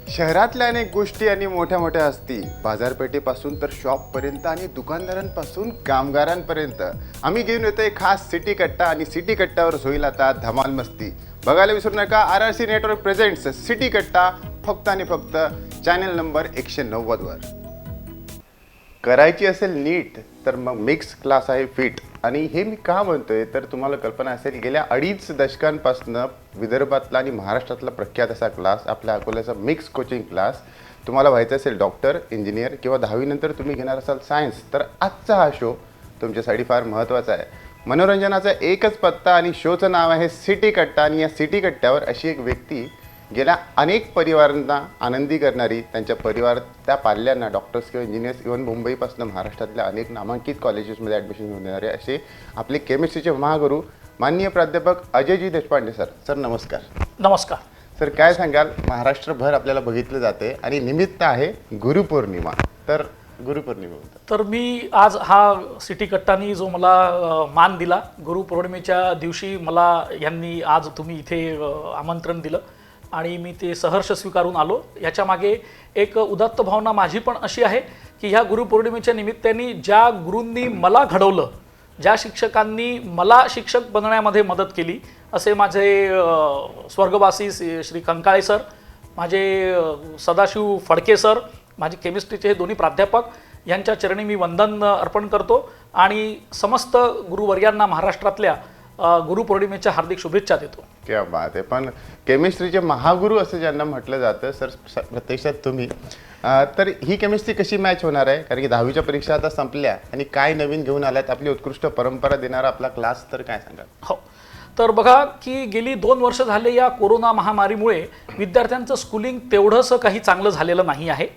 शहरातल्या अनेक गोष्टी आणि मोठ्या मोठ्या असती, बाजारपेठेपासून तर शॉपपर्यंत आणि दुकानदारांपासून कामगारांपर्यंत आम्ही घेऊन येतोय खास सिटी कट्टा. आणि सिटी कट्ट्यावर होईल आता धमाल मस्ती. बघायला विसरू नका RRC नेटवर्क प्रेझेंट्स सिटी कट्टा, फक्त आणि फक्त चॅनल नंबर 190 वर. करायची असेल नीट तर मग मिक्स क्लास आहे फिट. आणि हे मी का म्हणतोय तर तुम्हाला कल्पना असेल, गेल्या 2.5 दशकांपासून विदर्भातला आणि महाराष्ट्रातला प्रख्यात असा क्लास, आपल्या अकोल्याचा मिक्स कोचिंग क्लास. तुम्हाला व्हायचं असेल डॉक्टर, इंजिनियर किंवा 10वी नंतर तुम्ही घेणार असाल सायन्स, तर आजचा हा शो तुमच्यासाठी फार महत्त्वाचा आहे. मनोरंजनाचा एकच पत्ता आणि शोचं नाव आहे सिटी कट्टा. आणि या सिटी कट्ट्यावर अशी एक व्यक्ती गेल्या अनेक परिवारांना आनंदी करणारी, त्यांच्या परिवार त्या पाल्यांना डॉक्टर्स किंवा इंजिनियर्स, इव्हन मुंबईपासून महाराष्ट्रातल्या अनेक नामांकित कॉलेजेसमध्ये ॲडमिशन घेऊन देणारे असे आपले केमिस्ट्रीचे महागुरू माननीय प्राध्यापक अजयजी देशपांडे सर. सर नमस्कार. नमस्कार सर, काय सांगाल? महाराष्ट्रभर आपल्याला बघितलं जाते आणि निमित्त आहे गुरुपौर्णिमा. तर गुरुपौर्णिमा तर मी आज हा सिटी कट्टानी जो मला मान दिला, गुरुपौर्णिमेच्या दिवशी मला यांनी आज तुम्ही इथे आमंत्रण दिलं आणि मी ते सहर्ष स्वीकारून आलो. याच्या मागे एक उदात्त भावना माझी पण अशी आहे की ह्या गुरुपौर्णिमेच्या निमित्ताने ज्या गुरूंनी मला घडवलं, ज्या शिक्षकांनी मला शिक्षक बनण्यामध्ये मदत केली, असे माझे स्वर्गवासी श्री कंकाळे सर, माझे सदाशिव फडके सर, माझे केमिस्ट्रीचे हे दोन्ही प्राध्यापक, यांच्या चरणी मी वंदन अर्पण करतो आणि समस्त गुरुवर्यांना महाराष्ट्रातल्या गुरुपौर्णिमेच्या हार्दिक शुभेच्छा देतो. क्या बात आहे. पण केमिस्ट्रीचे महागुरू असं ज्यांना म्हटलं जातं सर, प्रत्यक्षात तुम्ही तर ही केमिस्ट्री कशी मॅच होणार आहे? कारण की 10वीच्या परीक्षा आता संपल्या आणि काय नवीन घेऊन आल्यात, आपली उत्कृष्ट परंपरा देणारा आपला क्लास, तर काय सांगाल? हो, तर बघा की गेली 2 वर्ष झाले या कोरोना महामारीमुळे विद्यार्थ्यांचं स्कूलिंग तेवढंसं काही चांगलं झालेलं नाही आहे.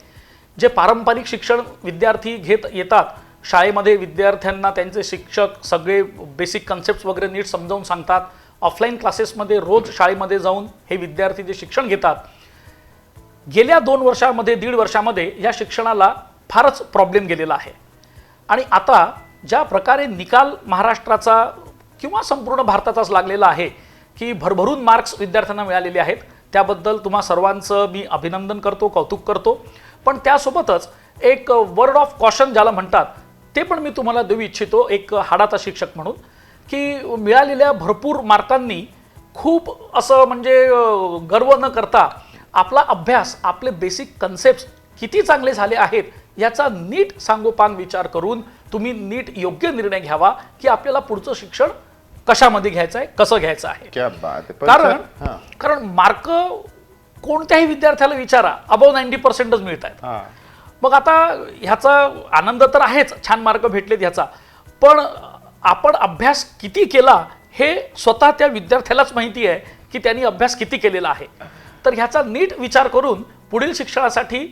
जे पारंपरिक शिक्षण विद्यार्थी घेत येतात शाळेमध्ये, विद्यार्थ्यांना त्यांचे शिक्षक सगळे बेसिक कन्सेप्ट वगैरे नीट समजावून सांगतात. ऑफलाईन क्लासेसमध्ये रोज शाळेमध्ये जाऊन हे विद्यार्थी जे शिक्षण घेतात, गेल्या 2 वर्षामध्ये 1.5 वर्षामध्ये या शिक्षणाला फारच प्रॉब्लेम गेलेला आहे. आणि आता ज्या प्रकारे निकाल महाराष्ट्राचा किंवा संपूर्ण भारताचाच लागलेला आहे की भरभरून मार्क्स विद्यार्थ्यांना मिळालेले आहेत, त्याबद्दल तुम्हा सर्वांचं मी अभिनंदन करतो, कौतुक करतो. पण त्यासोबतच एक वर्ड ऑफ कॉशन ज्याला म्हणतात ते पण मी तुम्हाला देऊ इच्छितो, एक हाडाचा शिक्षक म्हणून, की मिळालेल्या भरपूर मार्कांनी खूप असं म्हणजे गर्व न करता आपला अभ्यास, आपले बेसिक कन्सेप्ट किती चांगले झाले आहेत याचा नीट सांगोपांग विचार करून तुम्ही नीट योग्य निर्णय घ्यावा की आपल्याला पुढचं शिक्षण कशामध्ये घ्यायचं आहे, कसं घ्यायचं आहे. क्या बात आहे. कारण मार्क कोणत्याही विद्यार्थ्याला विचारा, अबव 90%च मिळत आहेत. मग आता ह्याचा आनंद तर आहेच, छान मार्क भेटलेत ह्याचा, पण आपण अभ्यास किती केला हे स्वतः त्या विद्यार्थ्यालाच माहिती आहे की त्यांनी अभ्यास किती केलेला आहे. तर ह्याचा नीट विचार करून पुढील शिक्षणासाठी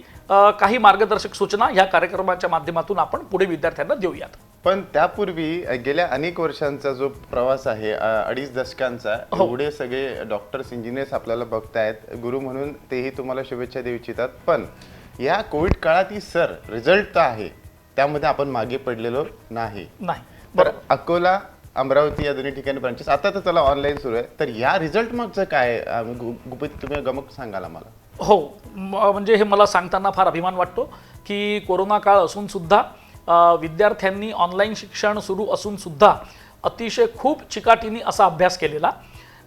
काही मार्गदर्शक सूचना या कार्यक्रमाच्या माध्यमातून आपण पुढे विद्यार्थ्यांना देऊयात. पण त्यापूर्वी गेल्या अनेक वर्षांचा जो प्रवास आहे, 2.5 दशकांचा, एवढे सगळे डॉक्टर्स, इंजिनियर्स आपल्याला बघतायत, गुरु म्हणून तेही तुम्हाला शुभेच्छा देऊ इच्छितात. पण या कोविड काळात ही सर रिझल्ट तर आहे, त्यामध्ये आपण मागे पडलेलो नाही. तर अकोला, अमरावती या दोन्ही ठिकाणी ब्रांचेस आता तर त्याला ऑनलाईन सुरू आहे. तर या रिझल्ट मागचं काय गुपित तुम्ही गमक सांगाल आम्हाला? हो, म्हणजे हे मला सांगताना फार अभिमान वाटतो की कोरोना काळ असून सुद्धा विद्यार्थ्यांनी ऑनलाईन शिक्षण सुरू असून सुद्धा अतिशय खूप चिकाटीने असा अभ्यास केलेला.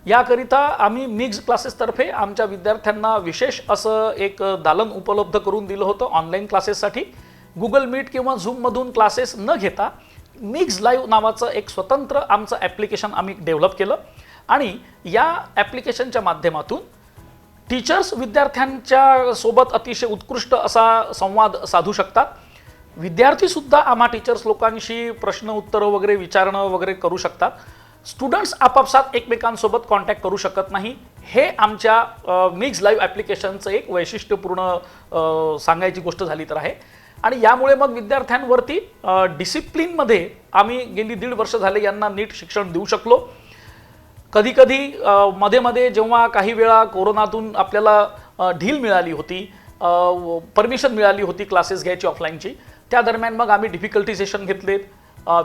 याकरिता आम्ही मिक्स क्लासेसतर्फे आमच्या विद्यार्थ्यांना विशेष असं एक दालन उपलब्ध करून दिलं होतं ऑनलाईन क्लासेससाठी. गुगल मीट किंवा झूममधून क्लासेस न घेता मिक्स लाईव्ह नावाचं एक स्वतंत्र आमचं ॲप्लिकेशन आम्ही डेव्हलप केलं आणि या ॲप्लिकेशनच्या माध्यमातून टीचर्स विद्यार्थ्यांच्या सोबत अतिशय उत्कृष्ट असा संवाद साधू शकतात. विद्यार्थीसुद्धा आम्हा टीचर्स लोकांशी प्रश्न उत्तरं वगैरे विचारणं वगैरे करू शकतात. स्टुडंट्स आपापसात एकमेकांसोबत कॉन्टॅक्ट करू शकत नाही. हे आमच्या मिक्स लाईव्ह ॲप्लिकेशनचं एक वैशिष्ट्यपूर्ण सांगायची गोष्ट झाली तर आहे. आणि यामुळे मग विद्यार्थ्यांवरती डिसिप्लिनमध्ये आम्ही गेली 1.5 वर्ष झाले यांना नीट शिक्षण देऊ शकलो. कधी कधी मध्ये मध्ये जेव्हा काही वेळा कोरोनातून आपल्याला ढील मिळाली होती, परमिशन मिळाली होती क्लासेस घ्यायची ऑफलाईनची, त्या दरम्यान मग आम्ही डिफिकल्टी सेशन घेतलेत,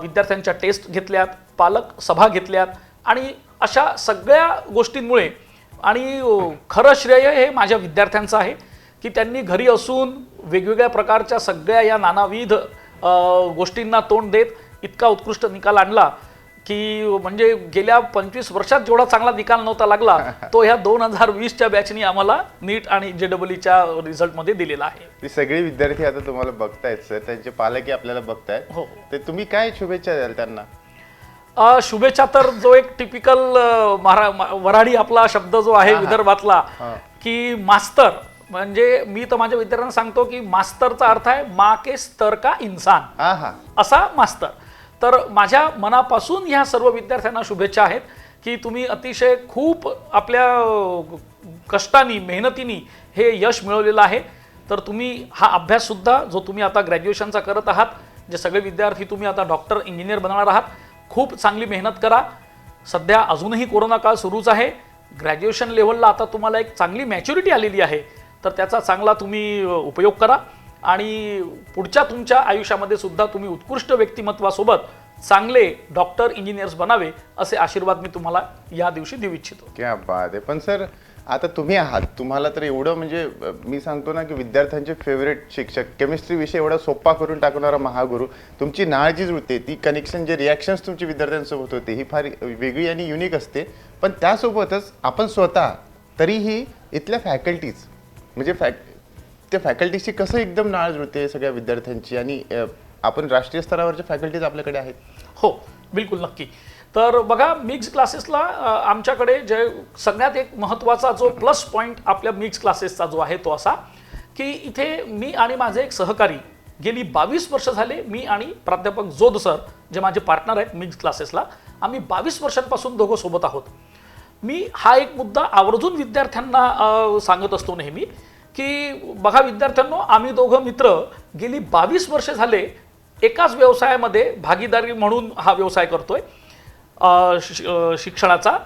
विद्यार्थ्यांच्या टेस्ट घेतल्यात, पालक सभा घेतल्यात आणि अशा सगळ्या गोष्टींमुळे आणि खरं श्रेय हे माझ्या विद्यार्थ्यांचं आहे की त्यांनी घरी असून वेगवेगळ्या प्रकारच्या सगळ्या या नानाविध गोष्टींना तोंड देत इतका उत्कृष्ट निकाल आणला की म्हणजे गेल्या 25 वर्षात जेवढा चांगला निकाल नव्हता लागला तो ह्या 2020च्या बॅचनी आम्हाला नीट आणि JEEच्या रिझल्टमध्ये दिलेला आहे. ती सगळी विद्यार्थी आता तुम्हाला बघतायत सर, त्यांचे पालकही आपल्याला बघतायत. हो. ते तुम्ही काय शुभेच्छा द्याल त्यांना? शुभेच्छा तर जो एक टिपिकल वऱ्हाडी आपला शब्द जो आहे विदर्भातला की मास्तर, म्हणजे मी तर माझ्या विद्यार्थ्यांना सांगतो की मास्तरचा अर्थ आहे माँ के स्तर का इंसान, असा मास्तर. तर माझ्या मनापासून ह्या सर्व विद्यार्थ्यांना शुभेच्छा आहेत की तुम्ही अतिशय खूप आपल्या कष्टाने मेहनतीने हे यश मिळवलेलं आहे. तर तुम्ही हा अभ्यास सुद्धा जो तुम्ही आता ग्रॅज्युएशनचा करत आहात, जे सगळे विद्यार्थी तुम्ही आता डॉक्टर इंजिनियर बनणार आहात, खूप चांगली मेहनत करा. सध्या अजूनही कोरोना काळ सुरूच आहे. ग्रॅज्युएशन लेव्हलला आता तुम्हाला एक चांगली मॅच्युरिटी आलेली आहे, तर त्याचा चांगला तुम्ही उपयोग करा आणि पुढच्या तुमच्या आयुष्यामध्ये सुद्धा तुम्ही उत्कृष्ट व्यक्तिमत्वासोबत चांगले डॉक्टर इंजिनियर्स बनावे असे आशीर्वाद मी तुम्हाला या दिवशी देऊ इच्छितो. क्या बात आहे. पण सर आता तुम्ही आहात, तुम्हाला तर एवढं म्हणजे मी सांगतो ना की विद्यार्थ्यांचे फेवरेट शिक्षक, केमिस्ट्री विषय एवढा सोपा करून टाकणारा महागुरु, तुमची नाळ जी जुळते ती कनेक्शन, जे रिॲक्शन्स तुमची विद्यार्थ्यांसोबत होते ही फार वेगळी आणि युनिक असते. पण त्यासोबतच आपण स्वतः तरीही इथल्या फॅकल्टीज म्हणजे त्या फॅकल्टीशी कसं एकदम नाळ जुळते सगळ्या विद्यार्थ्यांची, आणि आपण राष्ट्रीय स्तरावरच्या फॅकल्टीज आपल्याकडे आहेत. हो बिलकुल नक्की. तर बघा मिक्स क्लासेसला आमच्याकडे जे सगळ्यात एक महत्त्वाचा जो प्लस पॉईंट आपल्या मिक्स क्लासेसचा जो आहे तो असा की इथे मी आणि माझे एक सहकारी गेली 22 वर्ष झाले, मी आणि प्राध्यापक जोध सर जे माझे पार्टनर आहेत मिक्स क्लासेसला, आम्ही 22 वर्षांपासून दोघं सोबत आहोत. मी हा एक मुद्दा आवर्जून विद्यार्थ्यांना सांगत असतो नेहमी की बघा विद्यार्थ्यांनो, आम्ही दोघं मित्र गेली 22 वर्ष झाले एकाच व्यवसायामध्ये भागीदारी म्हणून हा व्यवसाय करतोय शिक्षणाचा.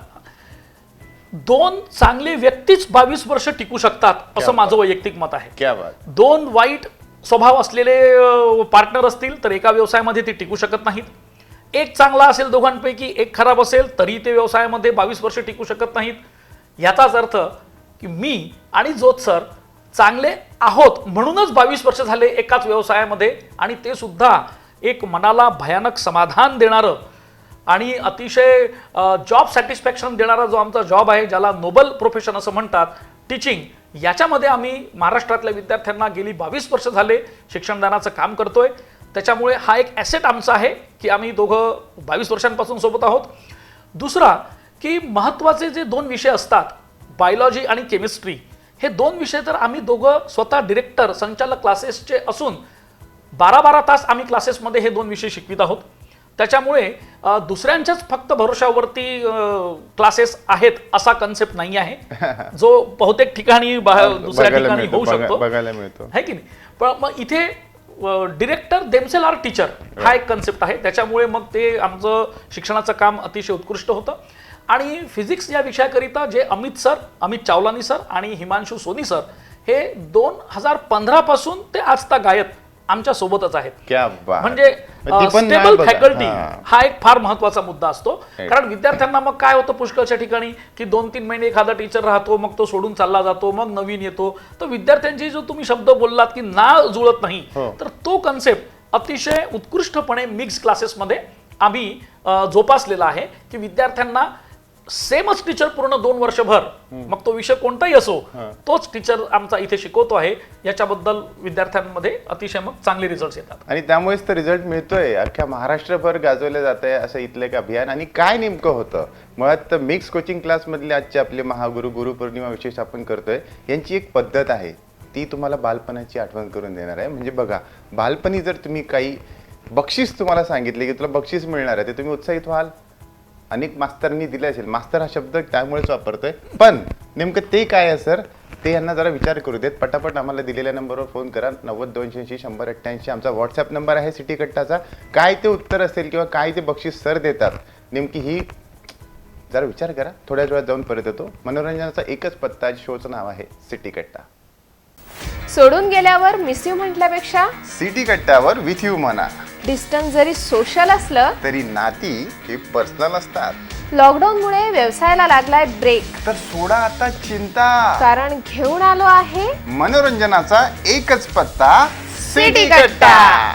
दोन चांगले व्यक्तीच 22 वर्ष टिकू शकतात असं माझं वैयक्तिक मत आहे. क्या बात. दोन वाईट स्वभाव असलेले पार्टनर असतील तर एका व्यवसायामध्ये ते टिकू शकत नाहीत. एक चांगला असेल दोघांपैकी, एक खराब असेल तरी ते व्यवसायामध्ये 22 वर्ष टिकू शकत नाहीत. याचाच अर्थ की मी आणि जोत सर चांगले आहोत म्हणूनच 22 वर्ष झाले एकाच व्यवसायामध्ये, आणि ते सुद्धा एक मनाला भयानक समाधान देणारं आणि अतिशय जॉब सॅटिस्फॅक्शन देणारा जो आमचा जॉब आहे, ज्याला नोबल प्रोफेशन असं म्हणतात, टीचिंग, याच्यामध्ये आम्ही महाराष्ट्रातल्या विद्यार्थ्यांना गेली 22 वर्ष झाले शिक्षणदानाचं काम करतोय. त्याच्यामुळे हा एक ॲसेट आमचा आहे की आम्ही दोघं 22 वर्षांपासून सोबत आहोत. दुसरा की महत्त्वाचे जे दोन विषय असतात, बायोलॉजी आणि केमिस्ट्री, हे दोन विषय तर आम्ही दोघं स्वतः डिरेक्टर संचालक क्लासेसचे असून 12-12 तास आम्ही क्लासेसमध्ये हे दोन विषय शिकवित आहोत. त्याच्यामुळे दुसऱ्यांच्याच फक्त भरोशावरती क्लासेस आहेत असा कन्सेप्ट नाही आहे, जो बहुतेक ठिकाणी दुसऱ्या ठिकाणी होऊ शकतो, बघायला मिळतो है की नाही. पण मग इथे डिरेक्टर देमसेल आर टीचर हा एक कन्सेप्ट आहे. त्याच्यामुळे मग ते आमचं शिक्षणाचं काम अतिशय उत्कृष्ट होतं. आणि फिजिक्स या विषयाकरिता जे अमित चावलानी सर आणि हिमांशू सोनी सर हे 2015 पासून ते आजतागायत आमच्या सोबतच आहेत. म्हणजे स्टेबल फॅकल्टी हा एक फार महत्वाचा मुद्दा असतो. कारण विद्यार्थ्यांना मग काय होतं पुष्कळच्या ठिकाणी की 2-3 महिने एखादा टीचर राहतो, मग तो सोडून चालला जातो, मग नवीन येतो. तर विद्यार्थ्यांची जो तुम्ही शब्द बोललात की नाळ जुळत नाही, तर तो कन्सेप्ट अतिशय उत्कृष्टपणे मिक्स क्लासेसमध्ये आम्ही जोपासलेला आहे की विद्यार्थ्यांना सेमच टीचर पूर्ण 2 वर्षभर, मग तो विषय कोणताही असो, तोच टीचर आमचा इथे शिकवतो आहे. याच्याबद्दल विद्यार्थ्यांमध्ये अतिशय मग चांगले रिझल्ट येतात आणि त्यामुळेच तर रिझल्ट मिळतोय. अख्ख्या महाराष्ट्रभर गाजवलं जात आहे असं इथलं एक अभियान. आणि काय नेमकं होतं मुळात मिक्स कोचिंग क्लासमधले आजचे आपले महागुरु, गुरुपौर्णिमा विशेष आपण करतोय, यांची एक पद्धत आहे, ती तुम्हाला बालपणाची आठवण करून देणार आहे. म्हणजे बघा, बालपणी जर तुम्ही काही बक्षीस तुम्हाला सांगितले की तुला बक्षीस मिळणार आहे, ते तुम्ही उत्साहित व्हाल. अनेक मास्तरांनी दिले असेल, मास्तर हा शब्द त्यामुळेच वापरतोय, पण नेमकं ते काय आहे सर, ते यांना जरा विचार करू देत. पटापट आम्हाला दिलेल्या नंबरवर फोन करा, 90-280-100-88 आमचा व्हॉट्सअप नंबर आहे सिटी कट्टाचा. काय ते उत्तर असेल किंवा काय ते बक्षीस सर देतात नेमकी ही जरा विचार करा. थोड्याच वेळात जाऊन परत येतो. मनोरंजनाचा एकच पत्ता, शोचं नाव आहे सिटी कट्टा. सोडून गेल्यावर मिस यू म्हटल्यापेक्षा सिटी कट्ट्यावर विथ यू म्हणा. डिस्टन्स जरी सोशल असलं तरी नाती ही पर्सनल असतात. लॉकडाऊनमुळे व्यवसायाला लागलाय ब्रेक, तर सोडा आता चिंता, कारण घेऊन आलो आहे मनोरंजनाचा एकच पत्ता, सिटी कट्टा.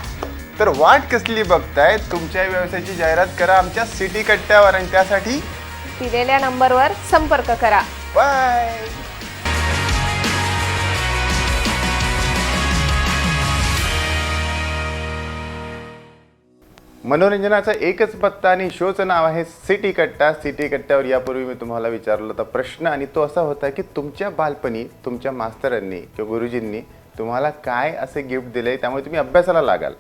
तर वाट कसली बघताय, तुमच्या व्यवसायाची जाहिरात करा आमच्या सिटी कट्ट्यावर आणि त्यासाठी दिलेल्या नंबरवर संपर्क करा. बाय. मनोरंजनाचा एकच पत्ता आणि शोचं नाव आहे सिटी कट्टा. सिटी कट्ट्यावर यापूर्वी मी तुम्हाला विचारला होता प्रश्न आणि तो असा होता की तुमच्या बालपणी तुमच्या मास्तरांनी किंवा गुरुजींनी तुम्हाला काय असे गिफ्ट दिले त्यामुळे तुम्ही अभ्यासाला लागाल.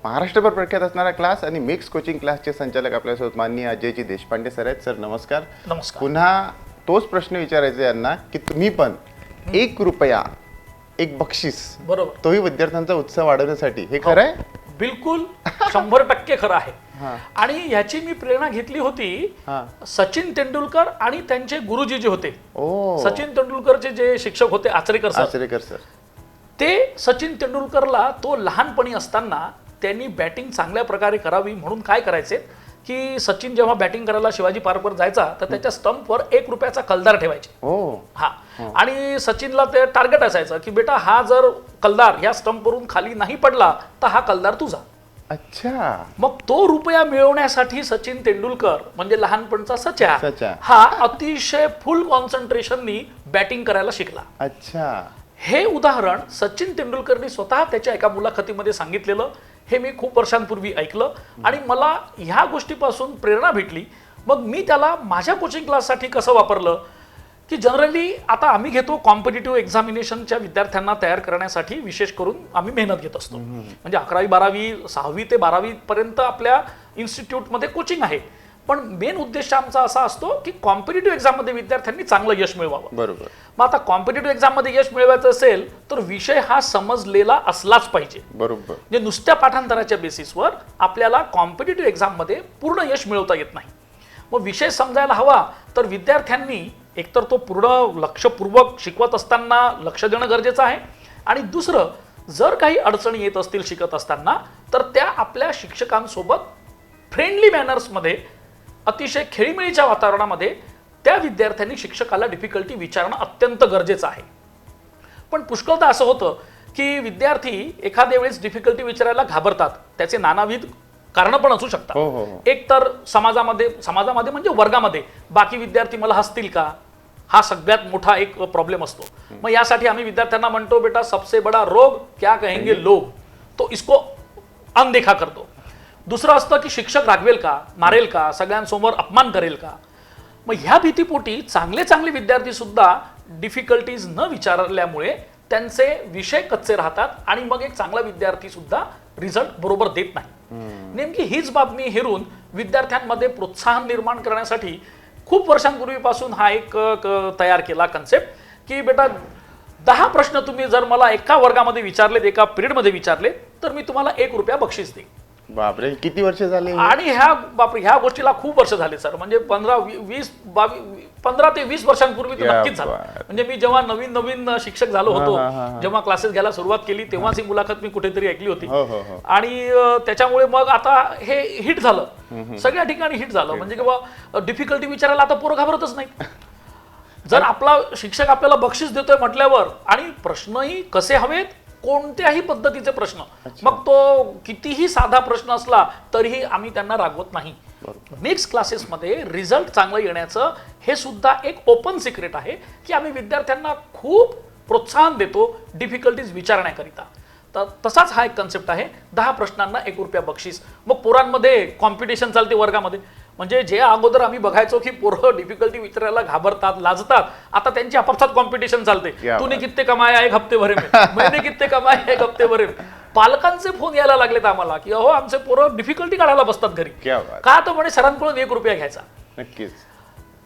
महाराष्ट्रभर प्रख्यात असणारा क्लास आणि मिक्स कोचिंग क्लासचे संचालक आपल्यासोबत माननीय अजयजी देशपांडे सर आहेत. सर नमस्कार. नमस्कार. पुन्हा तोच प्रश्न विचारायचा आहे यांना की तुम्ही पण ₹1 एक बक्षीस, बरोबर, तोही विद्यार्थ्यांचा उत्साह वाढवण्यासाठी, हे खरं आहे? बिलकुल 100% खरं आहे. हा. आणि ह्याची मी प्रेरणा घेतली होती हा. सचिन तेंडुलकर आणि त्यांचे गुरुजी जे होते, ओ, सचिन तेंडुलकरचे जे शिक्षक होते आचरेकर सर, आचरेकर सर. ते सचिन तेंडुलकरला तो लहानपणी असताना त्यांनी बॅटिंग चांगल्या प्रकारे करावी म्हणून काय करायचे की सचिन जेव्हा बॅटिंग करायला शिवाजी पार्कवर जायचा तर त्याच्या स्टंपवर ₹1 कलदार ठेवायचे. ओ, हा. आणि सचिनला ते टार्गेट असायचं की बेटा हा जर कलदार या स्टंपवरून खाली नाही पडला तर हा कलदार तुझा. अच्छा. मग तो रुपया मिळवण्यासाठी सचिन तेंडुलकर म्हणजे लहानपणचा सचा. सचा हा अतिशय फुल कॉन्सन्ट्रेशननी बॅटिंग करायला शिकला. अच्छा. हे उदाहरण सचिन तेंडुलकरनी स्वतः त्याच्या एका मुलाखतीमध्ये सांगितलेलं हे मी खूप वर्षांपूर्वी ऐकलं आणि मला ह्या गोष्टीपासून प्रेरणा भेटली. मग मी त्याला माझ्या कोचिंग क्लाससाठी कसं वापरलं की जनरली आता आम्ही घेतो कॉम्पिटिटिव्ह एक्झामिनेशनच्या विद्यार्थ्यांना तयार करण्यासाठी विशेष करून आम्ही मेहनत घेत असतो. म्हणजे 11वी 12वी 6वी ते 12वी पर्यंत आपल्या इन्स्टिट्यूटमध्ये कोचिंग आहे. पण मेन उद्देश आमचा असा असतो की कॉम्पिटिटिव्ह एक्झाममध्ये विद्यार्थ्यांनी चांगलं यश मिळवावं. बरोबर. मग आता कॉम्पिटिटिव्ह एक्झाममध्ये यश मिळवायचं असेल तर विषय हा समजलेला असलाच पाहिजे. बरोबर. म्हणजे नुसत्या पाठांतराच्या बेसिसवर आपल्याला कॉम्पिटिटिव्ह एक्झाममध्ये पूर्ण यश मिळवता येत नाही. मग विषय समजायला हवा तर विद्यार्थ्यांनी एकतर तो पूर्ण लक्षपूर्वक शिकवत असताना लक्ष देणं गरजेचं आहे आणि दुसरं जर काही अडचणी येत असतील शिकत असताना तर त्या आपल्या शिक्षकांसोबत फ्रेंडली मॅनर्समध्ये अतिशय खेळीमेळीच्या वातावरणामध्ये त्या विद्यार्थ्यांनी शिक्षकाला डिफिकल्टी विचारणं अत्यंत गरजेचं आहे. पण पुष्कळदा असं होतं की विद्यार्थी एखाद्या वेळेस डिफिकल्टी विचारायला घाबरतात. त्याचे नानाविध कारणं पण असू शकतात. हो, हो, हो. एक तर समाजामध्ये म्हणजे वर्गामध्ये बाकी विद्यार्थी मला हसतील का, हा सगळ्यात मोठा एक प्रॉब्लेम असतो. मग यासाठी आम्ही विद्यार्थ्यांना म्हणतो बेटा सबसे बडा रोग क्या कहेंगे लोग, तो इसको अनदेखा करतो. दुसरं असतं की शिक्षक रागवेल का, मारेल का, सगळ्यांसमोर अपमान करेल का. मग ह्या भीतीपोटी चांगले विद्यार्थी सुद्धा डिफिकल्टीज न विचारल्यामुळे त्यांचे विषय कच्चे राहतात आणि मग एक चांगला विद्यार्थी सुद्धा रिझल्ट बरोबर देत नाही. नेमकी हीच बातमी हेरून विद्यार्थ्यांमध्ये प्रोत्साहन निर्माण करण्यासाठी खूप वर्षांपूर्वीपासून हा एक तयार केला कन्सेप्ट की बेटा 10 प्रश्न तुम्ही जर मला एका वर्गामध्ये विचारलेत, एका पिरियडमध्ये विचारले तर मी तुम्हाला ₹1 बक्षीस देईन. बापरे, किती वर्ष झाले? आणि ह्या गोष्टीला खूप वर्ष झाले सर. म्हणजे 15 ते 20 वर्षांपूर्वी तर नक्कीच झालं. म्हणजे मी जेव्हा नवीन शिक्षक झालो होतो, जेव्हा क्लासेस घ्यायला सुरुवात केली तेव्हाच ही मुलाखत मी कुठेतरी ऐकली होती. आणि त्याच्यामुळे मग आता हे हिट झालं, सगळ्या ठिकाणी हिट झालं. म्हणजे किंवा डिफिकल्टी विचारायला आता पोरं घाबरतच नाहीत. जर आपला शिक्षक आपल्याला बक्षीस देतोय म्हटल्यावर आणि प्रश्नही कसे हवेत, कोणत्याही पद्धतीचे प्रश्न, मग तो कितीही साधा प्रश्न असला तरीही आम्ही त्यांना रागवत नाही. मिक्स क्लासेसमध्ये रिझल्ट चांगलं येण्याचं हे सुद्धा एक ओपन सिक्रेट आहे की आम्ही विद्यार्थ्यांना खूप प्रोत्साहन देतो डिफिकल्टीज विचारण्याकरिता. तर तसाच हा एक कन्सेप्ट आहे. 10 प्रश्नांना ₹1 बक्षीस. मग पोरांमध्ये कॉम्पिटिशन चालते वर्गामध्ये. म्हणजे जे अगोदर आम्ही बघायचो की पोरं डिफिकल्टी विचारायला घाबरतात, लाजतात, आता त्यांची आपापसात कॉम्पिटिशन चालते. तूने कितने कमाया 1 हफ्ते भरे में, मैंने कितने कमाया 1 हफ्ते भरे में. पालकांचे फोन यायला लागलेत आम्हाला की अहो आमचे पोरं डिफिकल्टी काढायला बसतात घरी. का तर म्हणे सरांकडून ₹1 घ्यायचा. नक्कीच.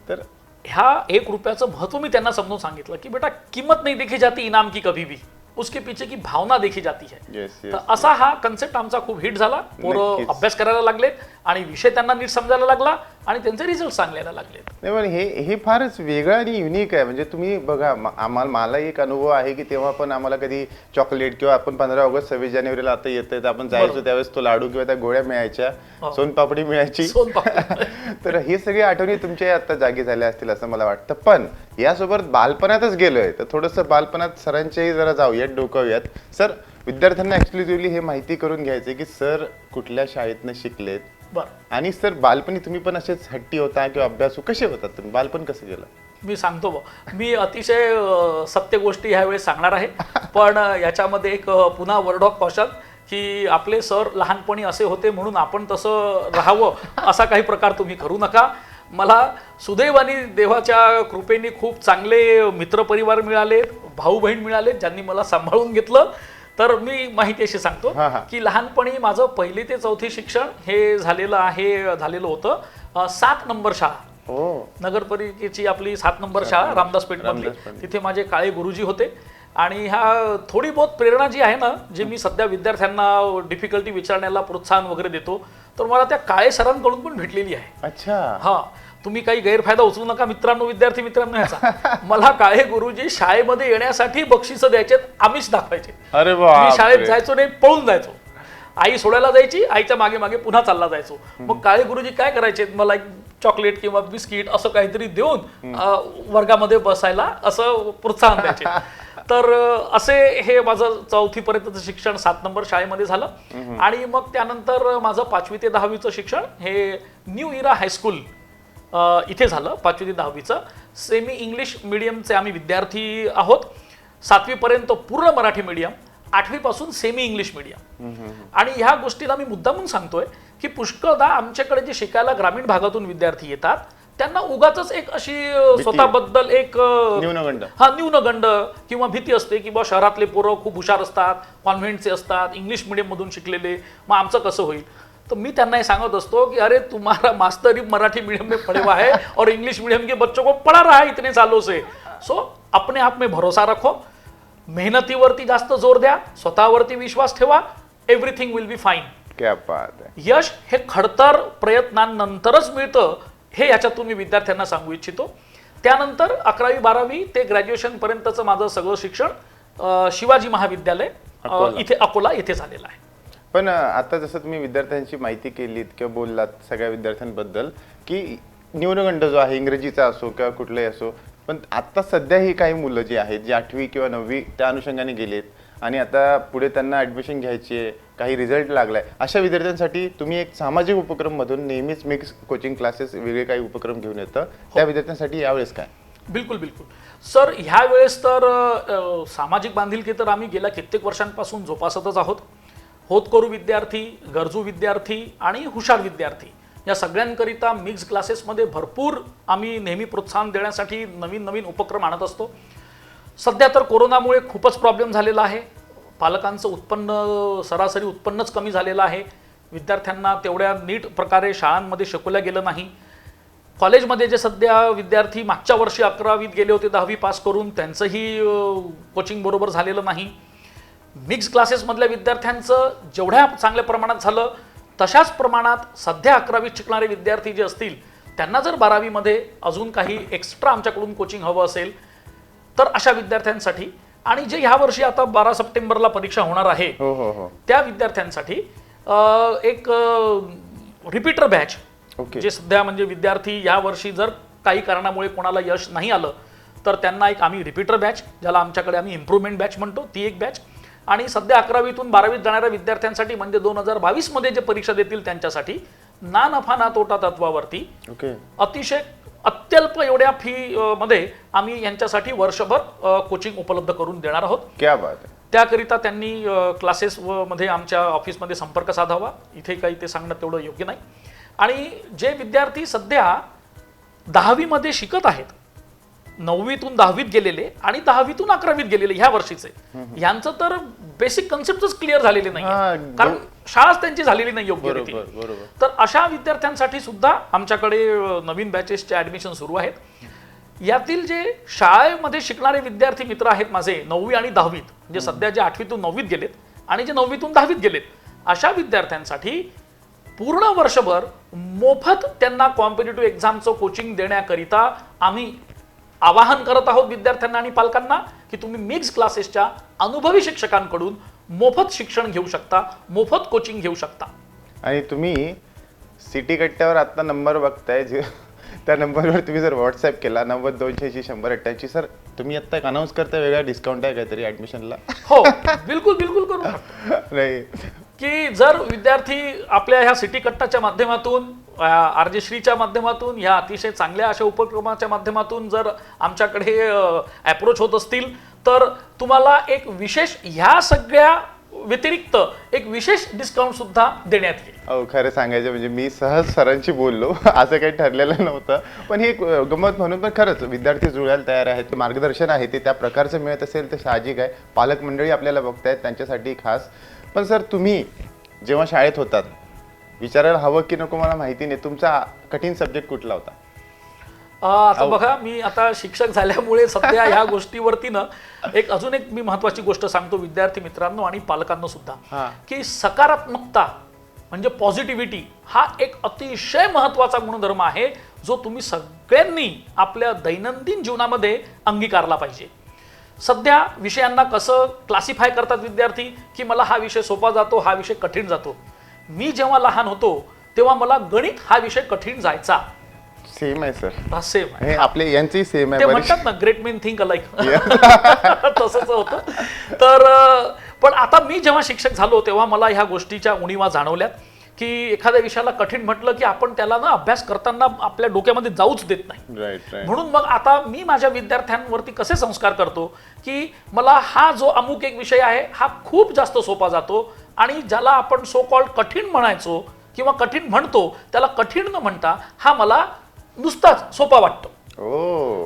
तर ह्या ₹1चं महत्व मी त्यांना समजून सांगितलं की बेटा किंमत नाही देखी जाती इनाम की कभी भी. उसके पीछे की भावना देखी जाती है. Yes, yes, तर असा हा कन्सेप्ट आमचा खूप हिट झाला. पोरं नक्कीच. अभ्यास करायला लागलेत आणि विषय त्यांना नीट समजायला लागला आणि त्यांचे रिझल्ट चांगले लागलेत. नाही पण हे फारच वेगळं आणि युनिक आहे. म्हणजे तुम्ही बघा मला एक अनुभव आहे की तेव्हा पण आम्हाला कधी चॉकलेट किंवा आपण 15 ऑगस्ट 26 जानेवारीला आता येतं तर आपण जायचो त्यावेळेस तो लाडू किंवा त्या गोळ्या मिळायच्या, सोनपापडी मिळायची. तर हे सगळे आठवणी तुमच्या आता जागी झाल्या असतील असं मला वाटतं. पण यासोबत बालपणातच गेलोय तर थोडंसं बालपणात सरांच्याही जरा जाऊयात, डोकावूयात. सर, विद्यार्थ्यांना एक्सक्लुझिव्हली हे माहिती करून घ्यायचं की सर कुठल्या शाळेतनं शिकलेत आणि सर बालपणी तुम्ही पण असेच हट्टी होता किंवा अभ्यासू कसे होतात तुम्ही, बालपण कसं गेलं? मी सांगतो मी अतिशय सत्य गोष्टी ह्यावेळेस सांगणार आहे. पण याच्यामध्ये एक पुन्हा वर्ड ऑफ कॉशन की आपले सर लहानपणी असे होते म्हणून आपण तसं राहावं असा काही प्रकार तुम्ही करू नका. मला सुदैवाने देवाच्या कृपेने खूप चांगले मित्रपरिवार मिळाले, भाऊ बहीण मिळाले ज्यांनी मला सांभाळून घेतलं. तर मी माहिती अशी सांगतो की लहानपणी माझं 1ली ते 4थी शिक्षण हे झालेलं होतं 7 नंबर शाळा, नगरपालिकेची आपली 7 नंबर शाळा रामदास पेठ मधली. तिथे माझे काळे गुरुजी होते आणि ह्या थोडी बहुत प्रेरणा जी आहे ना, जे मी सध्या विद्यार्थ्यांना डिफिकल्टी विचारण्याला प्रोत्साहन वगैरे देतो, तर मला त्या काळे सरांकडून पण भेटलेली आहे. अच्छा. हा, तुम्ही काही गैरफायदा उचलू नका मित्रांनो, विद्यार्थी मित्रांनो याचा. मला काळे गुरुजी शाळेमध्ये येण्यासाठी बक्षिसं द्यायचे, आम्हीच दाखवायचे. अरे वा. मी शाळेत जायचो नाही, पळून जायचो. आई सोडायला जायची, आईच्या मागे मागे पुन्हा चालला जायचो. मग काळे गुरुजी काय करायचे, मला एक चॉकलेट किंवा बिस्किट असं काहीतरी देऊन वर्गामध्ये बसायला असं प्रोत्साहन द्यायचे. तर असे हे माझं 4थी पर्यंतचं शिक्षण 7 नंबर शाळेमध्ये झालं. आणि मग त्यानंतर माझं 5वी ते 10वीचं शिक्षण हे न्यू इरा हायस्कूल इथे झालं. 5वी ते 10वीचं सेमी इंग्लिश मिडियमचे आम्ही विद्यार्थी आहोत. 7वी पर्यंत पूर्ण मराठी मीडियम, 8वी पासून सेमी इंग्लिश मीडियम. आणि ह्या गोष्टीला मी मुद्दामून सांगतोय की पुष्कळदा आमच्याकडे जे शिकायला ग्रामीण भागातून विद्यार्थी येतात त्यांना उगाच एक अशी स्वतःबद्दल एक न्यूनगंड किंवा भीती असते की बा शहरातले पोरं खूप हुशार असतात, कॉन्व्हेंटचे असतात, इंग्लिश मीडियम मधून शिकलेले, मग आमचं कसं होईल. तो मी त्यांना हे सांगत असतो की अरे तुम्हारा मास्टर ही मराठी मीडियम में पढ़े हुआ है और इंग्लिश मीडियम के बच्चों को पढ़ा रहा है इतने सालों से. सो अपने आप में भरोसा रखो, मेहनतीवरती जास्त जोर द्या, स्वतःवरती विश्वास ठेवा, एव्हरीथिंग विल बी फाईन. क्या बात आहे. यश हे खडतर प्रयत्नांनंतरच मिळतं हे याच्यातून मी विद्यार्थ्यांना सांगू इच्छितो. त्यानंतर 11वी 12वी ते ग्रॅज्युएशन पर्यंतचं माझं सगळं शिक्षण शिवाजी महाविद्यालय इथे अकोला येथे झालेलं आहे. पण आता जसं तुम्ही विद्यार्थ्यांची माहिती केलीत किंवा बोललात सगळ्या विद्यार्थ्यांबद्दल की न्यूनगंड जो आहे इंग्रजीचा असो किंवा कुठलाही असो, पण आता सध्या ही काही मुलं जी आहेत जी 8वी किंवा 9वी त्या अनुषंगाने गेलेत आणि आता पुढे त्यांना ऍडमिशन घ्यायची आहे, काही रिझल्ट लागलाय, अशा विद्यार्थ्यांसाठी तुम्ही एक सामाजिक उपक्रम मधून नेहमीच मिक्स कोचिंग क्लासेस वेगळे काही उपक्रम घेऊन येतं, त्या विद्यार्थ्यांसाठी यावेळेस काय? बिलकुल बिलकुल सर, ह्या वेळेस तर सामाजिक बांधिलकी तर आम्ही गेल्या कित्येक वर्षांपासून जोपासतच आहोत. होतकरू विद्यार्थी, गरजू विद्यार्थी आणि हुशार विद्यार्थी या सगळ्यांकरिता मिक्स क्लासेसमध्ये भरपूर आम्ही नेहमी प्रोत्साहन देण्यासाठी नवीन नवीन उपक्रम आणत असतो. सध्या तर कोरोनामुळे खूपच प्रॉब्लेम झालेला आहे. पालकांचं उत्पन्न, सरासरी उत्पन्नच कमी झालेलं आहे. विद्यार्थ्यांना तेवढ्या नीट प्रकारे शाळांमध्ये शिकवल्या गेलं नाही. कॉलेजमध्ये जे सध्या विद्यार्थी मागच्या वर्षी 11वीत गेले होते 10वी पास करून, त्यांचंही कोचिंग बरोबर झालेलं नाही. मिक्स क्लासेसमधल्या विद्यार्थ्यांचं जेवढ्या चांगल्या प्रमाणात झालं तशाच प्रमाणात सध्या 11वीत शिकणारे विद्यार्थी जे असतील त्यांना जर 12वीमध्ये अजून काही एक्स्ट्रा आमच्याकडून कोचिंग हवं असेल तर अशा विद्यार्थ्यांसाठी, आणि जे ह्या वर्षी आता 12 सप्टेंबरला परीक्षा होणार आहे त्या विद्यार्थ्यांसाठी एक रिपीटर बॅच, जे सध्या म्हणजे विद्यार्थी या वर्षी जर काही कारणामुळे कोणाला यश नाही आलं तर त्यांना एक आम्ही रिपीटर बॅच, ज्याला आमच्याकडे आम्ही इम्प्रूव्हमेंट बॅच म्हणतो, ती एक बॅच. आणि सध्या 11वीतून 12वीत जाणाऱ्या विद्यार्थ्यांसाठी म्हणजे 2022 मध्ये जे परीक्षा देतील त्यांच्यासाठी ना नफा ना तोटा तत्वावरती अतिशय अत्यल्प एवढ्या फी मध्ये आम्ही यांच्यासाठी वर्षभर कोचिंग उपलब्ध करून देणार आहोत. क्या बात आहे. त्याकरिता त्यांनी क्लासेस मध्ये आमच्या ऑफिसमध्ये संपर्क साधावा. इथे काही ते सांगणं तेवढं योग्य नाही. आणि जे विद्यार्थी सध्या 10वी मध्ये शिकत आहेत, 9वीतून 10वीत गेलेले आणि 10वीतून 11वीत गेलेले ह्या वर्षीचे, यांचं तर बेसिक कन्सेप्टच क्लिअर झालेले नाही, कारण शाळाच त्यांची झालेली नाही योग्य रीतीने. तर अशा विद्यार्थ्यांसाठी सुद्धा आमच्याकडे नवीन बॅचेसचे ऍडमिशन सुरू आहेत. यातील जे शाळेमध्ये शिकणारे विद्यार्थी मित्र आहेत माझे 9वी आणि 10वीत, म्हणजे सध्या जे 8वीतून 9वीत गेलेत आणि जे 9वीतून 10वीत गेलेत, अशा विद्यार्थ्यांसाठी पूर्ण वर्षभर मोफत त्यांना कॉम्पिटिटिव्ह एक्झामचं कोचिंग देण्याकरिता आम्ही आवाहन करत आहोत विद्यार्थ्यांना आणि पालकांना की तुम्ही मिक्स क्लासेसच्या अनुभवी शिक्षकांकडून मोफत शिक्षण घेऊ शकता, मोफत कोचिंग घेऊ शकता. आणि तुम्ही सिटी कट्ट्यावर आता नंबर बघताय त्या नंबरवर तुम्ही जर व्हॉट्सअप केला 90-286-100-88, सर तुम्ही आता एक अनाऊन्स करताय वेगळा डिस्काउंट आहे काहीतरी ऍडमिशनला? हो, बिलकुल बिलकुल करू शकतो. नाही की जर विद्यार्थी आपल्या ह्या सिटी कट्टाच्या माध्यमातून, आरजेश्रीच्या माध्यमातून, या अतिशय चांगल्या अशा उपक्रमाच्या माध्यमातून जर आमच्याकडे अप्रोच होत असतील तर तुम्हाला एक विशेष, ह्या सगळ्या व्यतिरिक्त एक विशेष डिस्काउंट सुद्धा देण्यात येईल. अहो खरं सांगायचं म्हणजे मी सहज सरांशी बोललो, असं काही ठरलेलं नव्हतं, पण ही एक गंमत म्हणून. पण खरंच विद्यार्थी जुळायला तयार आहेत, मार्गदर्शन आहे ते त्या प्रकारचं मिळत असेल तर साहजिक आहे. पालक मंडळी आपल्याला बघतायत त्यांच्यासाठी खास. पण सर तुम्ही जेव्हा शाळेत होतात, विचारायला हवं की नको मला माहिती नाही, तुमचा कठीण सब्जेक्ट कुठला होता? आता बघा, मी आता शिक्षक झाल्यामुळे सध्या ह्या गोष्टीवरती ना एक अजून एक मी महत्वाची गोष्ट सांगतो विद्यार्थी मित्रांनो आणि पालकांना सुद्धा, की सकारात्मकता म्हणजे पॉझिटिव्हिटी हा एक अतिशय महत्वाचा गुणधर्म आहे जो तुम्ही सगळ्यांनी आपल्या दैनंदिन जीवनामध्ये अंगीकारला पाहिजे. सध्या विषयांना कसं क्लासिफाय करतात विद्यार्थी की मला हा विषय सोपा जातो, हा विषय कठीण जातो. मी जेव्हा लहान होतो तेव्हा मला गणित हा विषय कठीण जायचा. सेम आहे सर, सेम आहे, आपले यांची सेम आहे. ते म्हणतात ना ग्रेट मेन थिंक अलाइक, तसंच होतं. तर पण आता मी जेव्हा शिक्षक झालो तेव्हा मला ह्या गोष्टीच्या उणीवा जाणवल्यात की एखाद्या विषयाला कठीण म्हटलं की आपण त्याला ना अभ्यास करताना आपल्या डोक्यामध्ये जाऊच देत नाही. म्हणून मग आता मी माझ्या विद्यार्थ्यांवरती कसे संस्कार करतो की मला हा जो अमुक एक विषय आहे हा खूप जास्त सोपा जातो आणि ज्याला आपण सो कॉल्ड कठीण म्हणायचो किंवा कठीण म्हणतो त्याला कठीण न म्हणता हा मला नुसताच सोपा वाटतो.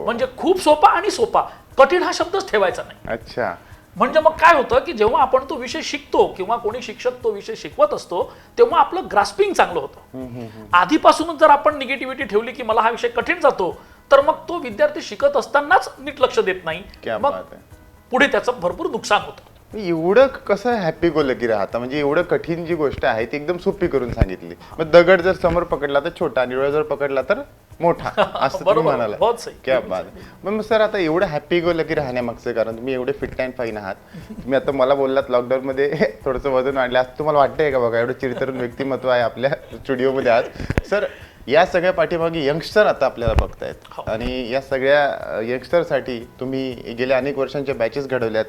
म्हणजे खूप सोपा आणि सोपा, कठीण हा शब्दच ठेवायचा नाही. अच्छा. म्हणजे मग काय होतं की जेव्हा आपण तो विषय शिकतो किंवा कोणी शिक्षक तो विषय शिकवत असतो तेव्हा आपलं ग्रास्पिंग चांगलं होतं. आधीपासूनच जर आपण निगेटिव्हिटी ठेवली की मला हा विषय कठीण जातो तर मग तो विद्यार्थी शिकत असतानाच नीट लक्ष देत नाही, मग पुढे त्याचं भरपूर नुकसान होतं. एवढं कसं हॅपी गो लकी राहता, म्हणजे एवढं कठीण जी गोष्ट आहे ती एकदम सोपी करून सांगितली. मग दगड जर समोर पकडला तर छोटा आणि डोळा जर पकडला तर मोठा, असं तुम्ही म्हणाला. क्या बात. मग सर आता एवढं हॅपी गो लकी राहण्यामागचं कारण, तुम्ही एवढे फिट अँड फाईन आहात. तुम्ही आता मला बोललात लॉकडाऊन मध्ये थोडंसं वजन वाढलं, असं तुम्हाला वाटतंय का? बघा एवढं चिरतरून व्यक्तिमत्व आहे आपल्या स्टुडिओमध्ये आज. सर या सगळ्या पाठीमागे यंगस्टर आता आपल्याला बघतायत आणि या सगळ्या यंगस्टरसाठी तुम्ही गेल्या अनेक वर्षांच्या बॅचेस घडवल्यात.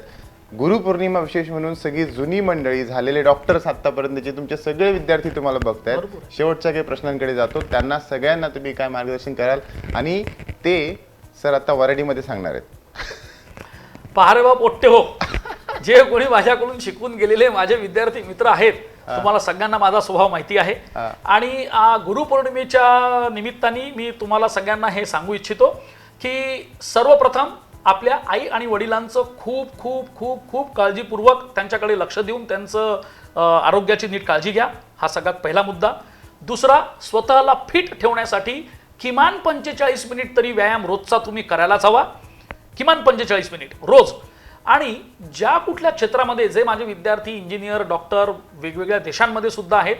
गुरुपौर्णिमा विशेष म्हणून सगळी जुनी मंडळी, झालेले डॉक्टर्स आतापर्यंतचे तुमचे सगळे विद्यार्थी तुम्हाला बघतायत. शेवटच्या काही प्रश्नांकडे जातो, त्यांना सगळ्यांना तुम्ही काय मार्गदर्शन कराल आणि ते सर आता वराडीमध्ये सांगणार आहेत. पहारे बाप ओट्टे हो, जे कोणी माझ्याकडून शिकून गेलेले माझे विद्यार्थी मित्र आहेत, तुम्हाला सगळ्यांना माझा स्वभाव माहिती आहे आणि गुरुपौर्णिमेच्या निमित्ताने मी तुम्हाला सगळ्यांना हे सांगू इच्छितो की सर्वप्रथम आपल्या आई आणि वडिलांचं खूप खूप खूप खूप काळजीपूर्वक त्यांच्याकडे लक्ष देऊन त्यांचं आरोग्याची नीट काळजी घ्या, हा सगळ्यात पहिला मुद्दा. दुसरा, स्वतःला फिट ठेवण्यासाठी किमान 45 मिनिट तरी व्यायाम रोजचा तुम्ही करायलाच हवा, किमान 45 मिनिट रोज. आणि ज्या कुठल्या क्षेत्रामध्ये जे माझे विद्यार्थी इंजिनियर, डॉक्टर वेगवेगळ्या देशांमध्ये सुद्धा आहेत,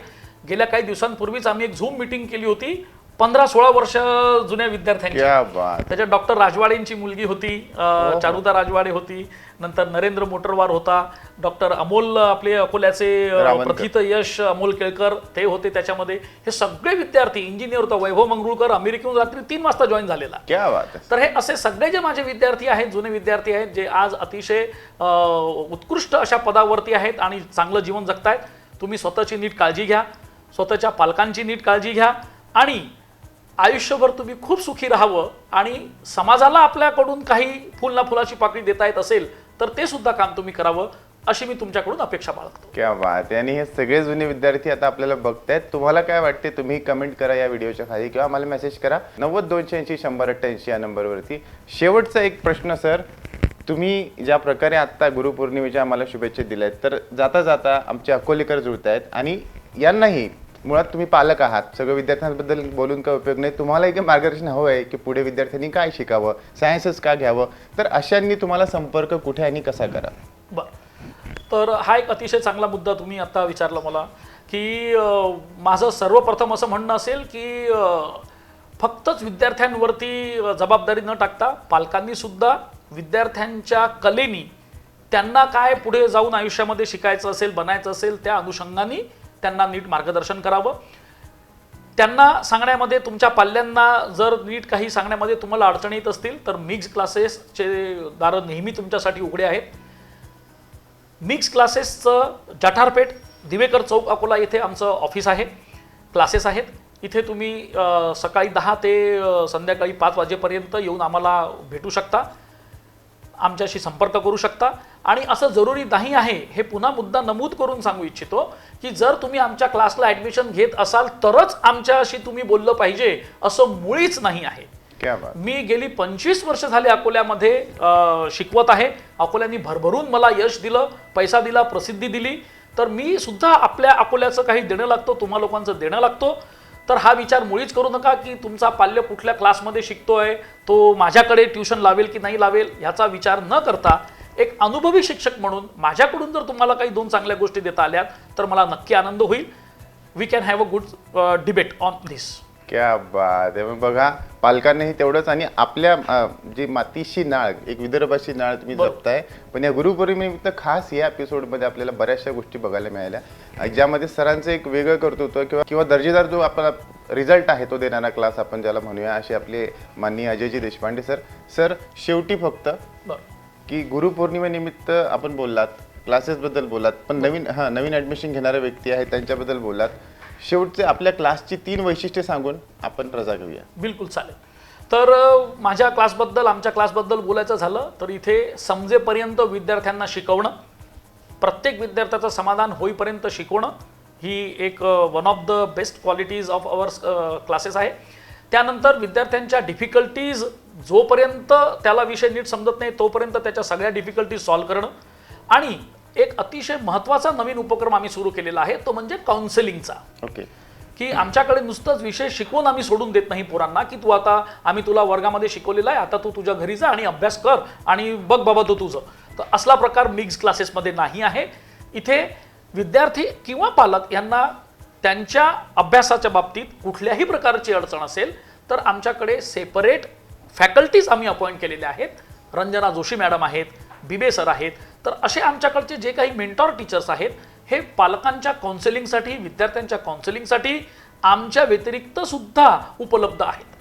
गेल्या काही दिवसांपूर्वीच आम्ही एक झूम मीटिंग केली होती 15-16 वर्ष जुन्या विद्यार्थ्यांची. त्याच्यात डॉक्टर राजवाडेंची मुलगी होती, चारुता राजवाडे होती, नंतर नरेंद्र मोटरवार होता, डॉक्टर अमोल आपले अकोल्याचे प्रथित यश अमोल केळकर ते होते त्याच्यामध्ये. हे सगळे विद्यार्थी, इंजिनियर होता वैभव मंगरुळकर अमेरिकेहून रात्री 3 वाजता जॉईन झालेला. तर हे असे सगळे जे माझे विद्यार्थी आहेत, जुने विद्यार्थी आहेत, जे आज अतिशय उत्कृष्ट अशा पदावरती आहेत आणि चांगलं जीवन जगतायत. तुम्ही स्वतःची नीट काळजी घ्या, स्वतःच्या पालकांची नीट काळजी घ्या आणि आयुष्यभर तुम्ही खूप सुखी राहावं आणि समाजाला आपल्याकडून काही फुल ना फुलाची पाकळी देता येत असेल तर ते सुद्धा काम तुम्ही करावं अशी मी तुमच्याकडून अपेक्षा बाळगतो. क्या बात. आणि हे सगळे जुने विद्यार्थी आता आपल्याला बघतायत, तुम्हाला काय वाटते तुम्ही कमेंट करा या व्हिडिओच्या खाली किंवा मला मेसेज करा 90-286-100-88 या नंबरवरती. शेवटचा एक प्रश्न सर, तुम्ही ज्या प्रकारे आता गुरुपौर्णिमेच्या आम्हाला शुभेच्छा दिल्यात तर जाता जाता आमचे अकोलेकर जुळत आहेत आणि यांनाही मुळात तुम्ही पालक आहात, सगळं विद्यार्थ्यांबद्दल बोलून काय उपयोग नाही. तुम्हाला एक मार्गदर्शन हवं आहे की पुढे विद्यार्थ्यांनी काय शिकावं, सायन्सच का घ्यावं. तर अशांनी तुम्हाला संपर्क कुठे आणि कसा करा? बरं, तर हा एक अतिशय चांगला मुद्दा तुम्ही आता विचारला मला, की माझं सर्वप्रथम असं म्हणणं असेल की फक्तच विद्यार्थ्यांवरती जबाबदारी न टाकता पालकांनी सुद्धा विद्यार्थ्यांच्या कलेनी त्यांना काय पुढे जाऊन आयुष्यामध्ये शिकायचं असेल, बनायचं असेल, त्या अनुषंगाने त्यांना नीट मार्गदर्शन करावं. त्यांना सांगण्यामध्ये, तुमच्या पाल्यांना जर नीट काही सांगण्यामध्ये तुम्हाला अडचणी येत असतील तर मिक्स क्लासेसचे दारं नेहमी तुमच्यासाठी उघडे आहेत. मिक्स क्लासेसचं जठारपेठ, दिवेकर चौक, अकोला येथे आमचं ऑफिस आहे, क्लासेस आहेत. इथे तुम्ही सकाळी 10 ते संध्याकाळी 5 वाजेपर्यंत येऊन आम्हाला भेटू शकता, आमच्याशी संपर्क करू शकता. आणि असं जरुरी नाही आहे, हे पुन्हा मुद्दा नमूद करून सांगू इच्छितो, की जर तुम्ही आमच्या क्लासला ॲडमिशन घेत असाल तरच आमच्याशी तुम्ही बोललं पाहिजे असं मुळीच नाही आहे. क्या बात. मी गेली 25 वर्ष झाले अकोल्यामध्ये शिकवत आहे. अकोल्यानी भरभरून मला यश दिलं, पैसा दिला, प्रसिद्धी दिली. तर मी सुद्धा आपल्या अकोल्याचं काही देणं लागतो, तुम्हा लोकांचं देणं लागतो. तर हा विचार मुळीच करू नका की तुमचा पाल्य कुठल्या क्लासमध्ये शिकतोय, तो माझ्याकडे ट्युशन लावेल की नाही लावेल, ह्याचा विचार न करता एक अनुभवी शिक्षक म्हणून माझ्याकडून जर तुम्हाला काही 2 चांगल्या गोष्टी देता आल्यात तर मला नक्की आनंद होईल. We can have a good debate on this. क्या बात आहे. मग बघा, पालकांनाही तेवढंच, आणि आपल्या जी मातीशी नाळ, एक विदर्भाची नाळ तुम्ही जपताय. पण या गुरुपौर्णिमेनिमित्त खास या एपिसोडमध्ये आपल्याला बऱ्याचशा गोष्टी बघायला मिळाल्या, ज्यामध्ये सरांचं एक वेगळं कर्तृत्व किंवा दर्जेदार जो आपला रिझल्ट आहे तो देणारा क्लास आपण ज्याला म्हणूया, असे आपले माननीय अजयजी देशपांडे सर. शेवटी फक्त की गुरुपौर्णिमेनिमित्त आपण बोललात, क्लासेसबद्दल बोललात, पण नवीन ॲडमिशन घेणारे व्यक्ती आहेत त्यांच्याबद्दल बोललात. शेवटचे आपल्या क्लासची 3 वैशिष्ट्ये सांगून आपण रजा घेऊया. बिलकुल चालेल. तर माझ्या क्लासबद्दल, आमच्या क्लासबद्दल बोलायचं झालं तर इथे समजेपर्यंत विद्यार्थ्यांना शिकवणं, प्रत्येक विद्यार्थ्याचं समाधान होईपर्यंत शिकवणं, ही एक one of the best qualities of our classes आहे. त्यानंतर विद्यार्थ्यांच्या डिफिकल्टीज, जोपर्यंत त्याला विषय नीट समजत नाही तोपर्यंत त्याच्या सगळ्या डिफिकल्टीज सॉल्व्ह करणं. आणि एक अतिशय महत्त्वाचा नवीन उपक्रम आम्ही सुरू केलेला आहे, तो म्हणजे काउन्सिलिंगचा. ओके. की आमच्याकडे नुसतंच विषय शिकवून आम्ही सोडून देत नाही पोरांना, की तू आता, आम्ही तुला वर्गामध्ये शिकवलेला आहे, आता तू तुझ्या घरी जा आणि अभ्यास कर आणि बघ बाबा तो तुझं. तर असला प्रकार मिक्स क्लासेसमध्ये नाही आहे. इथे विद्यार्थी किंवा पालक यांना त्यांच्या अभ्यासाच्या बाबतीत कुठल्याही प्रकारची अडचण असेल तर आमच्याकडे सेपरेट फॅकल्टीज आम्ही अपॉइंट केलेल्या आहेत. रंजना जोशी मॅडम आहेत, बिबे सर आहेत. तर असे आमच्याकडचे जे काही मेंटॉर टीचर्स आहेत, हे पालकांच्या काउन्सिलिंगसाठी, विद्यार्थ्यांच्या काउन्सिलिंगसाठी आमच्या व्यतिरिक्त सुद्धा उपलब्ध आहेत.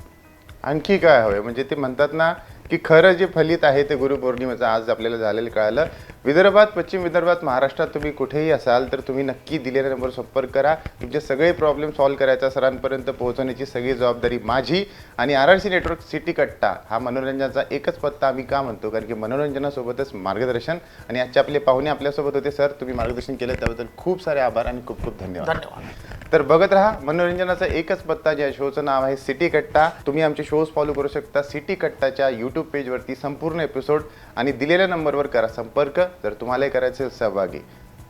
आणखी काय हवंय, म्हणजे ते म्हणतात ना की खरं जे फलित आहे ते गुरुपौर्णिमेचं आज आपल्याला झालेलं कळालं. विदर्भात, पश्चिम विदर्भात, महाराष्ट्रात तुम्ही कुठेही असाल तर तुम्ही नक्की दिलेल्या नंबरवर संपर्क करा. तुमचे सगळे प्रॉब्लेम सॉल्व्ह करायचा, सरांपर्यंत पोहोचवण्याची सगळी जबाबदारी माझी. आणि RRC नेटवर्क सिटी कट्टा हा मनोरंजनाचा एकच पत्ता आम्ही का म्हणतो, कारण की मनोरंजनासोबतच मार्गदर्शन. आणि आजचे आपले पाहुणे आपल्यासोबत होते. सर, तुम्ही मार्गदर्शन केलं त्याबद्दल खूप सारे आभार आणि खूप खूप धन्यवाद. तर बघत राहा मनोरंजनाचा एकच पत्ता, ज्या शोचं नाव आहे सिटी कट्टा. तुम्ही आमचे शोज फॉलो करू शकता सिटी कट्टाच्या यूट्यूब पेजवरती, संपूर्ण एपिसोड. आणि दिलेल्या नंबरवर करा संपर्क जर तुम्हालाही करायचे सहभागी.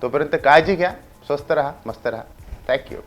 तोपर्यंत काळजी घ्या, स्वस्थ राहा, मस्त राहा. थँक्यू.